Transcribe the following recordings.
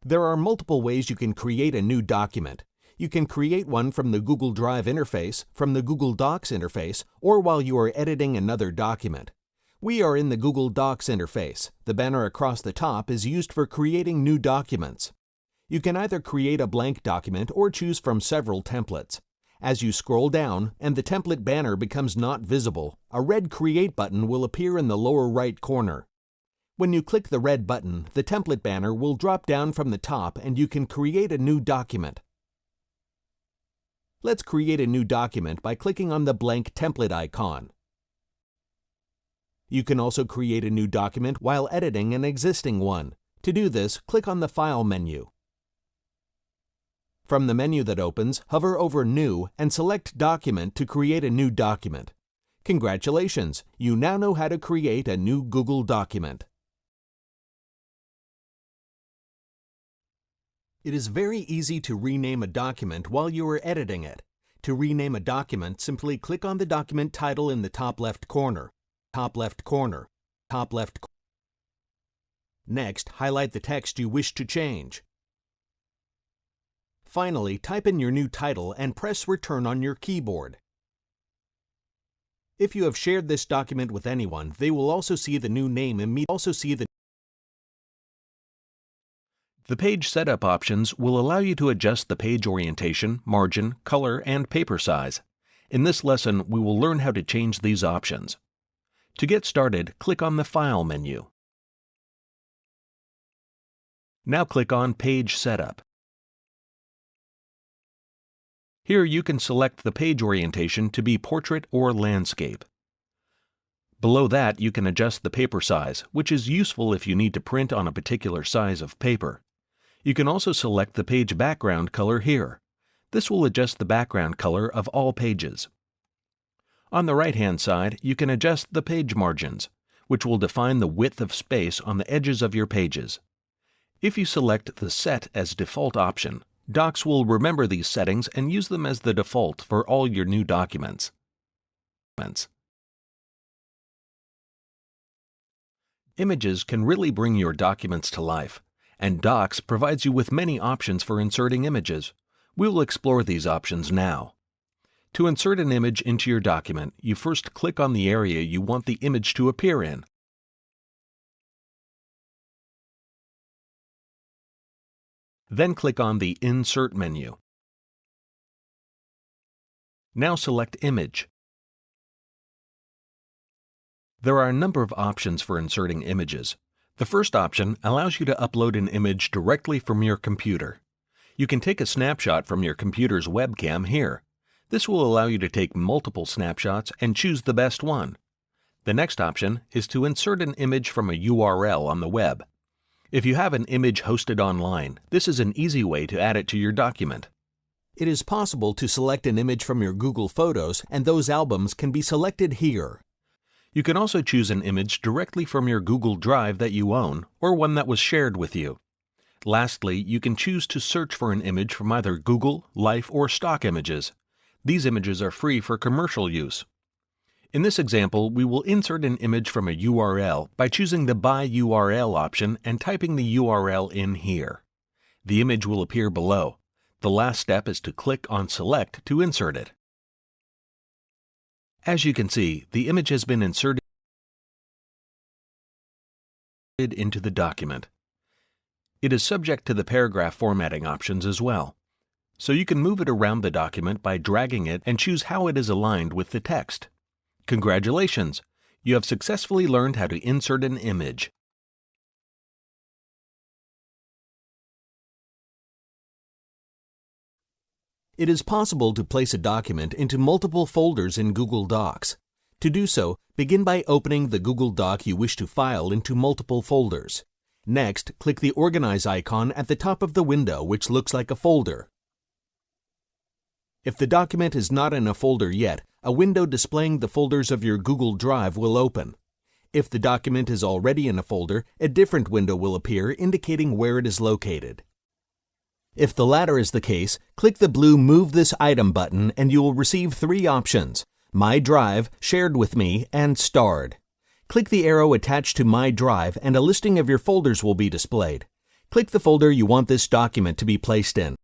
There are multiple ways you can create a new document. You can create one from the Google Drive interface, from the Google Docs interface, or while you are editing another document. We are in the Google Docs interface. The banner across the top is used for creating new documents. You can either create a blank document or choose from several templates. As you scroll down and the template banner becomes not visible, a red Create button will appear in the lower right corner. When you click the red button, the template banner will drop down from the top and you can create a new document. Let's create a new document by clicking on the blank template icon. You can also create a new document while editing an existing one. To do this, click on the File menu. From the menu that opens, hover over New and select Document to create a new document. Congratulations! You now know how to create a new Google document. It is very easy to rename a document while you are editing it. To rename a document, simply click on the document title in the top left corner. Top left corner. Top left corner. Next, highlight the text you wish to change. Finally, type in your new title and press Return on your keyboard. If you have shared this document with anyone, they will also see the new name immediately. The page setup options will allow you to adjust the page orientation, margin, color, and paper size. In this lesson, we will learn how to change these options. To get started, click on the File menu. Now click on Page Setup. Here you can select the page orientation to be portrait or landscape. Below that, you can adjust the paper size, which is useful if you need to print on a particular size of paper. You can also select the page background color here. This will adjust the background color of all pages. On the right-hand side, you can adjust the page margins, which will define the width of space on the edges of your pages. If you select the Set as default option, Docs will remember these settings and use them as the default for all your new documents. Images can really bring your documents to life, and Docs provides you with many options for inserting images. We will explore these options now. To insert an image into your document, you first click on the area you want the image to appear in. Then click on the Insert menu. Now select Image. There are a number of options for inserting images. The first option allows you to upload an image directly from your computer. You can take a snapshot from your computer's webcam here. This will allow you to take multiple snapshots and choose the best one. The next option is to insert an image from a URL on the web. If you have an image hosted online, this is an easy way to add it to your document. It is possible to select an image from your Google Photos, and those albums can be selected here. You can also choose an image directly from your Google Drive that you own, or one that was shared with you. Lastly, you can choose to search for an image from either Google, Life, or Stock Images. These images are free for commercial use. In this example, we will insert an image from a URL by choosing the By URL option and typing the URL in here. The image will appear below. The last step is to click on Select to insert it. As you can see, the image has been inserted into the document. It is subject to the paragraph formatting options as well. So you can move it around the document by dragging it and choose how it is aligned with the text. Congratulations! You have successfully learned how to insert an image. It is possible to place a document into multiple folders in Google Docs. To do so, begin by opening the Google Doc you wish to file into multiple folders. Next, click the Organize icon at the top of the window, which looks like a folder. If the document is not in a folder yet, a window displaying the folders of your Google Drive will open. If the document is already in a folder, a different window will appear indicating where it is located. If the latter is the case, click the blue Move This Item button and you will receive three options: My Drive, Shared with Me, and Starred. Click the arrow attached to My Drive and a listing of your folders will be displayed. Click the folder you want this document to be placed in.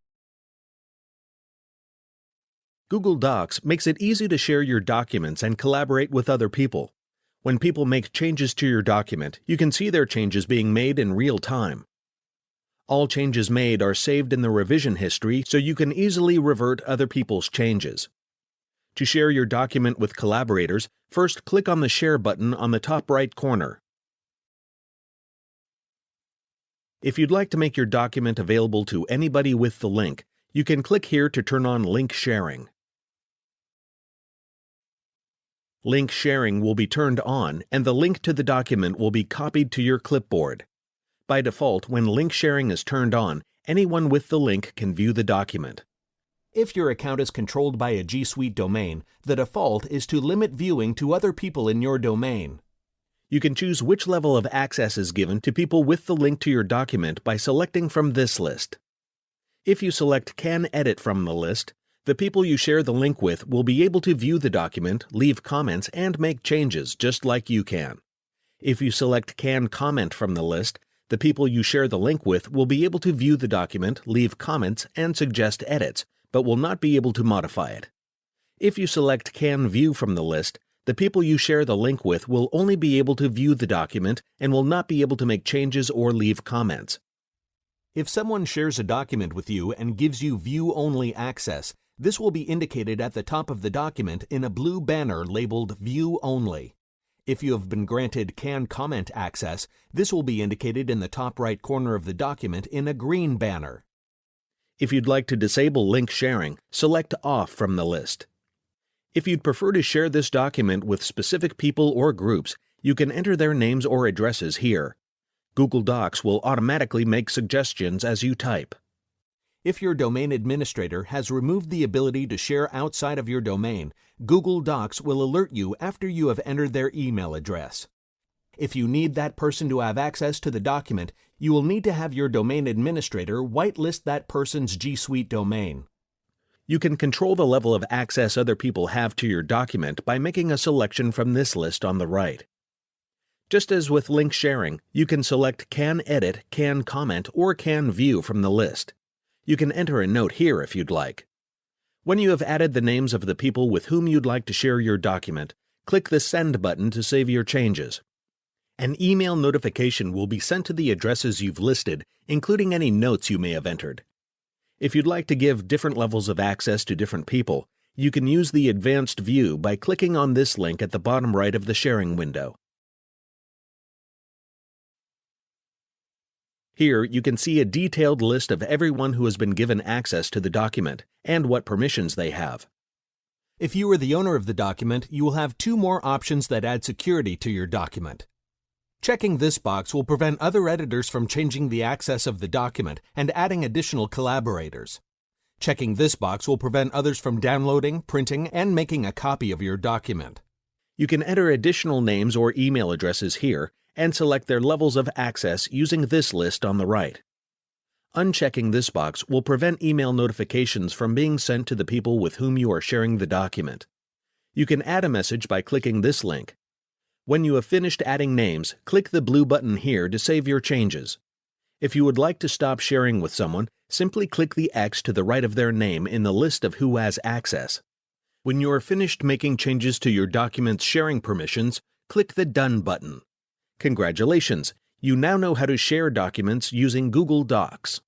Google Docs makes it easy to share your documents and collaborate with other people. When people make changes to your document, you can see their changes being made in real time. All changes made are saved in the revision history so you can easily revert other people's changes. To share your document with collaborators, first click on the Share button on the top right corner. If you'd like to make your document available to anybody with the link, you can click here to turn on link sharing. Link sharing will be turned on, and the link to the document will be copied to your clipboard. By default, when link sharing is turned on, anyone with the link can view the document. If your account is controlled by a G Suite domain, the default is to limit viewing to other people in your domain. You can choose which level of access is given to people with the link to your document by selecting from this list. If you select Can Edit from the list, the people you share the link with will be able to view the document, leave comments, and make changes just like you can. If you select Can Comment from the list, the people you share the link with will be able to view the document, leave comments, and suggest edits, but will not be able to modify it. If you select Can View from the list, the people you share the link with will only be able to view the document and will not be able to make changes or leave comments. If someone shares a document with you and gives you view-only access, this will be indicated at the top of the document in a blue banner labeled View Only. If you have been granted Can Comment access, this will be indicated in the top right corner of the document in a green banner. If you'd like to disable link sharing, select Off from the list. If you'd prefer to share this document with specific people or groups, you can enter their names or addresses here. Google Docs will automatically make suggestions as you type. If your domain administrator has removed the ability to share outside of your domain, Google Docs will alert you after you have entered their email address. If you need that person to have access to the document, you will need to have your domain administrator whitelist that person's G Suite domain. You can control the level of access other people have to your document by making a selection from this list on the right. Just as with link sharing, you can select Can Edit, Can Comment, or Can View from the list. You can enter a note here if you'd like. When you have added the names of the people with whom you'd like to share your document, click the Send button to save your changes. An email notification will be sent to the addresses you've listed, including any notes you may have entered. If you'd like to give different levels of access to different people, you can use the Advanced View by clicking on this link at the bottom right of the sharing window. Here, you can see a detailed list of everyone who has been given access to the document and what permissions they have. If you are the owner of the document, you will have two more options that add security to your document. Checking this box will prevent other editors from changing the access of the document and adding additional collaborators. Checking this box will prevent others from downloading, printing, and making a copy of your document. You can enter additional names or email addresses here and select their levels of access using this list on the right. Unchecking this box will prevent email notifications from being sent to the people with whom you are sharing the document. You can add a message by clicking this link. When you have finished adding names, click the blue button here to save your changes. If you would like to stop sharing with someone, simply click the X to the right of their name in the list of who has access. When you are finished making changes to your document's sharing permissions, click the Done button. Congratulations! You now know how to share documents using Google Docs.